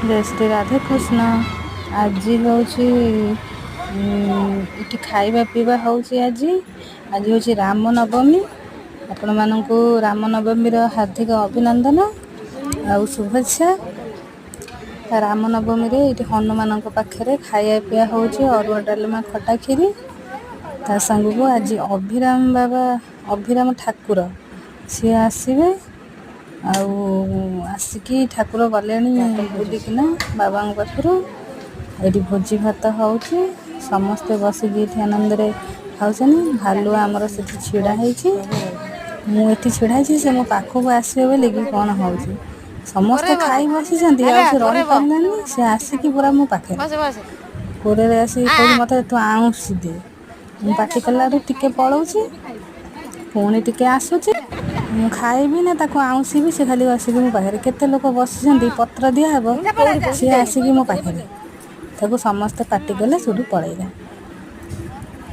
जय श्री राधे कृष्ण। आज हूँ ये खाଇବା पीवा हूँ आज हूँ राम नवमी। आपण मानक राम नवमी हार्दिक अभिनंदन आ शुभेच्छा। राम नवमी रे ये हनुमान पाखे खाया पिया हूँ अरुआ डालमा खटा खीरी ता संग को आज अभिराम बाबा अभिराम ठाकुर सी आसवे आसिकी ठाकुर गले बुलिकिना बाबा पाखु ये भोजी भात हो समस्ते बसिकी आनंद खाऊन। भालु आमर से छिड़ा मुझे छिड़ा से मो पाखक आसवे बोले कि कौन हो समस्ते खाई बसी रही पारानी से आसिकी पूरा मो पाखे कोरे आसिक मत तू आउँसी दे मु पाटी कला टिके पलाऊँ पुणी टिके आसूची मु खाइबी ना ताको आउँसी भी से खाली आसिक मो पाखे केते लोक बसी पत्र दिहब सी आसिक मो पाखे ताको समस्ते पाटी कले सुधु पलैला।